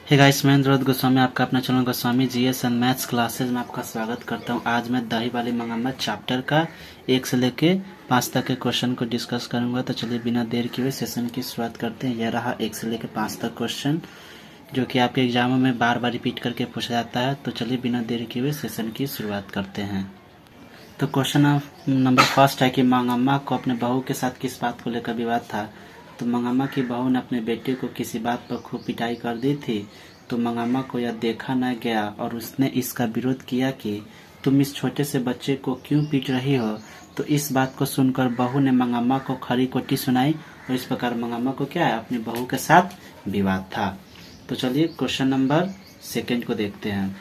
Hey guys, मैं इंद्रवत गोस्वामी आपका अपना channel Goswami GS and maths classes में आपका स्वागत करता हूं। आज मैं दही वाली मंगम्मा चैप्टर का 1 से लेके 5 तक के क्वेश्चन को डिस्कस करूंगा। तो चलिए बिना देर किए सेशन की शुरुआत करते हैं। यह रहा 1 से लेके 5 तक क्वेश्चन, जो कि आपके एग्जामों में बार बार रिपीट करके पूछा जाता है। तो चलिए बिना देर किए सेशन की शुरुआत करते हैं। तो क्वेश्चन नंबर फर्स्ट है कि मंगम्मा को अपने बहू के साथ किस बात को लेकर विवाद था। तो मंगम्मा की बहू ने अपने बेटे को किसी बात पर खूब पिटाई कर दी थी। तो मंगम्मा को यह देखा न गया और उसने इसका विरोध किया कि तुम इस छोटे से बच्चे को क्यों पीट रही हो। तो इस बात को सुनकर बहू ने मंगम्मा को खरी खोटी सुनाई और इस प्रकार मंगम्मा को क्या है, अपनी बहू के साथ विवाद था। तो चलिए क्वेश्चन नंबर सेकेंड को देखते हैं।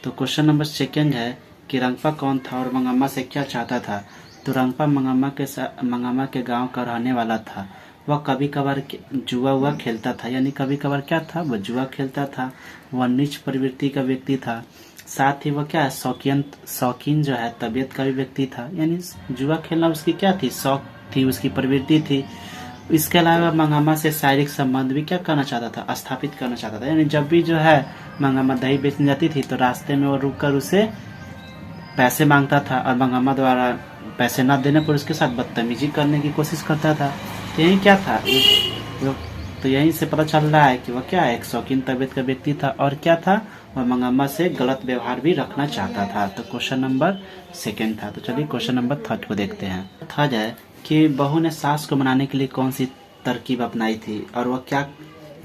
तो क्वेश्चन नंबर सेकेंड है कि रंगपा कौन था और मंगम्मा से क्या चाहता था। तो रंगपा मंगम्मा के गांव का रहने वाला था। वह कभी कभार जुआ खेलता था, यानी कभी कभार क्या था, वह जुआ खेलता था। वह नीच प्रवृत्ति का व्यक्ति था। साथ ही वह क्या है, शौकीन जो है तबीयत का भी व्यक्ति था। यानी जुआ खेलना उसकी क्या थी, शौक थी, उसकी प्रवृत्ति थी। इसके अलावा मंगम्मा से शारीरिक संबंध भी क्या करना चाहता था, स्थापित करना चाहता था। यानी जब भी जो है मंगम्मा दही बेचने जाती थी तो रास्ते में वो रुककर उसे पैसे मांगता था और मंगम्मा द्वारा पैसे न देने पर उसके साथ बदतमीजी करने की कोशिश करता था। तो यही क्या था, तो यहीं से पता चल रहा है कि वह क्या है, एक शौकीन तबीयत का व्यक्ति था और क्या था, वह मंगम्मा से गलत व्यवहार भी रखना चाहता था। तो क्वेश्चन नंबर सेकेंड था। तो चलिए क्वेश्चन नंबर थर्ड को देखते हैं। थर्ड है कि बहू ने सास को मनाने के लिए कौन सी तरकीब अपनाई थी और वह क्या,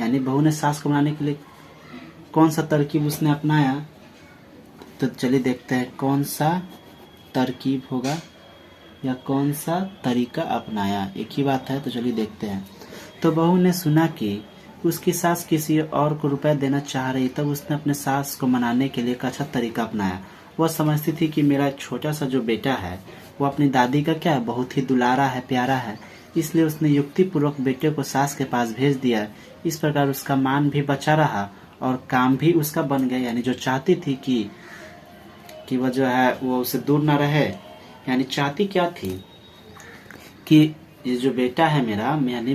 यानी बहू ने सास को मनाने के लिए कौन सा तरकीब उसने अपनाया। तो चलिए देखते हैं कौन सा तरकीब होगा या कौन सा तरीका अपनाया, एक ही बात है। तो चलिए देखते हैं। तो बहू ने सुना कि उसकी सास किसी और को रुपए देना चाह रही, तब उसने अपने सास को मनाने के लिए एक अच्छा तरीका अपनाया। वह समझती थी कि मेरा छोटा सा जो बेटा है वो अपनी दादी का क्या है, बहुत ही दुलारा है, प्यारा है। इसलिए उसने युक्तिपूर्वक बेटे को सास के पास भेज दिया। इस प्रकार उसका मान भी बचा रहा और काम भी उसका बन गया। यानी जो चाहती थी कि वह जो है वो उससे दूर न रहे, यानी चाहती क्या थी कि ये जो बेटा है मेरा, यानी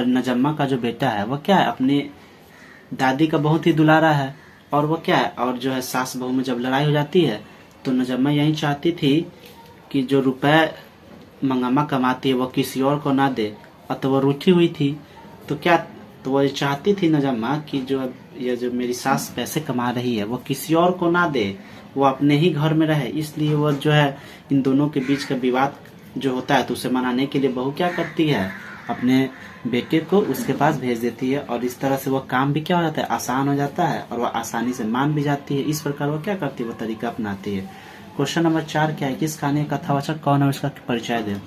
नजम्मा का जो बेटा है वह क्या है, अपनी दादी का बहुत ही दुलारा है। और वह क्या है, और जो है सास बहू में जब लड़ाई हो जाती है तो नजम्मा यही चाहती थी कि जो रुपए मंगम्मा कमाती है वह किसी और को ना दे। और तो वह रूठी हुई थी। तो क्या, तो वह चाहती थी नजम्मा कि जो मेरी सास पैसे कमा रही है वह किसी और को ना दे, वो अपने ही घर में रहे। इसलिए वह जो है इन दोनों के बीच का विवाद जो होता है तो उसे मनाने के लिए बहू क्या करती है, अपने बेटे को उसके पास भेज देती है और इस तरह से वह काम भी क्या हो जाता है, आसान हो जाता है और वह आसानी से मान भी जाती है। इस प्रकार वह क्या करती है, वह तरीका अपनाती है। क्वेश्चन नंबर 4 क्या है, किस कहानी का कथावाचक कौन है, उसका परिचय दे।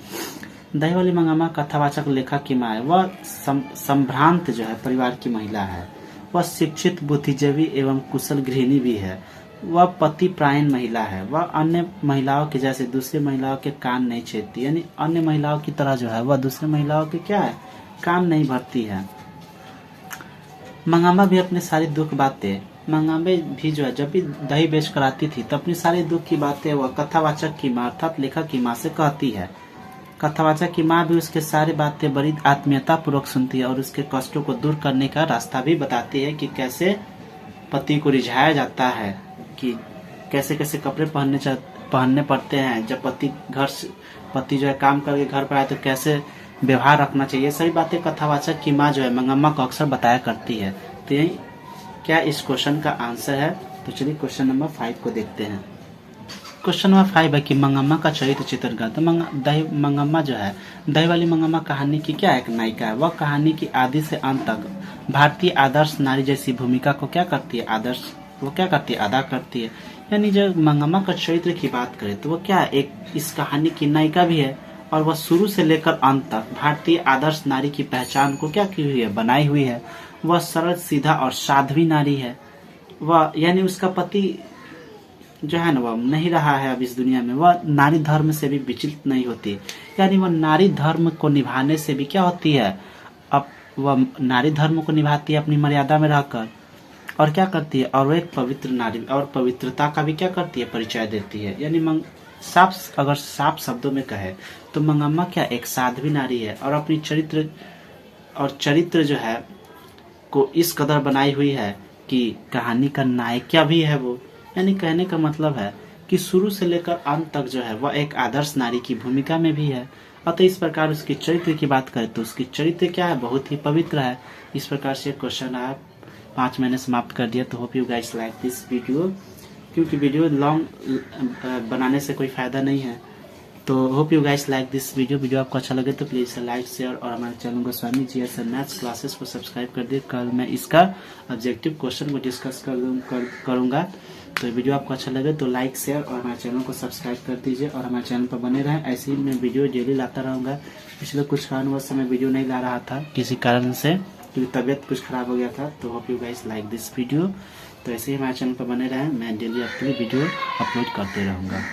दही वाली मंगम्मा कथावाचक लेखक की माँ है। वह संभ्रांत जो है परिवार की महिला है। वह शिक्षित, बुद्धिजीवी एवं कुशल गृहिणी भी है। वह पति प्रायण महिला है। वह अन्य महिलाओं के जैसे दूसरी महिलाओं के कान नहीं छेदती, यानी अन्य महिलाओं की तरह जो है वह दूसरी महिलाओं के क्या है, कान नहीं भरती है। मंगम्मा भी अपने सारी दुख बातें, मंगम्मा भी जो है जब भी दही बेच कर आती थी तो अपनी सारी दुख की बातें वह कथावाचक की माँ अर्थात लेखक की माँ से कहती है। कथावाचक की माँ भी उसके सारी बातें बड़ी आत्मीयता पूर्वक सुनती है और उसके कष्टों को दूर करने का रास्ता भी बताती है कि कैसे पति को रिझाया जाता है, कि कैसे कैसे कपड़े पहनने पड़ते हैं जब पति जो है काम करके घर पर आए तो कैसे व्यवहार रखना चाहिए। सही बातें कथावाचक की माँ जो है मंगम्मा को अक्सर बताया करती है। तो यही क्या इस क्वेश्चन का आंसर है। तो चलिए क्वेश्चन नंबर 5 को देखते हैं। क्वेश्चन नंबर 5 है कि मंगम्मा का चरित्र चित्रण। तो मंगम्मा जो है, दही वाली मंगम्मा कहानी की क्या एक नायिका है। वह कहानी की आदि से अंत तक भारतीय आदर्श नारी जैसी भूमिका को क्या करती है, वो क्या करती है, अदा करती है। यानी जब मंगम्मा का चरित्र की बात करें तो वो क्या है, एक इस कहानी की नायिका भी है और वह शुरू से लेकर अंत तक भारतीय आदर्श नारी की पहचान को क्या की हुई है, बनाई हुई है। वह सरल, सीधा और साध्वी नारी है। वह यानी उसका पति जो है ना वह नहीं रहा है अब इस दुनिया में, वह नारी धर्म से भी विचलित नहीं होती। यानी वह नारी धर्म को निभाने से भी क्या होती है, अब वह नारी धर्म को निभाती है अपनी मर्यादा में रहकर और क्या करती है, और वो एक पवित्र नारी और पवित्रता का भी क्या करती है, परिचय देती है। यानी अगर साफ शब्दों में कहे तो मंगम्मा क्या एक साध्वी नारी है और अपनी चरित्र जो है को इस कदर बनाई हुई है कि कहानी का नायिका भी है वो। यानी कहने का मतलब है कि शुरू से लेकर अंत तक जो है वह एक आदर्श नारी की भूमिका में भी है। अतः इस प्रकार उसकी चरित्र की बात करें तो उसकी चरित्र क्या है, बहुत ही पवित्र है। इस प्रकार से क्वेश्चन आप 5 महीने समाप्त कर दिया। तो hope you guys like this video, क्योंकि वीडियो लॉन्ग बनाने से कोई फायदा नहीं है। तो hope you guys like this video आपको अच्छा लगे तो प्लीज़ लाइक शेयर और हमारे channel Goswami GS and maths classes को सब्सक्राइब कर दिए। कल मैं इसका ऑब्जेक्टिव क्वेश्चन को डिस्कस करूँगा। तो वीडियो आपको अच्छा लगे तो लाइक शेयर और हमारे चैनल को सब्सक्राइब कर दीजिए और हमारे चैनल पर बने रहें। ऐसे ही मैं वीडियो डेली लाता रहूँगा। पिछले कुछ कारणवश मैं वीडियो नहीं ला रहा था किसी कारण से, क्योंकि तबीयत कुछ खराब हो गया था। तो hope you guys like this video. तो ऐसे ही हमारे चैनल पर बने रहें, मैं डेली आपके लिए वीडियो अपलोड करते रहूँगा।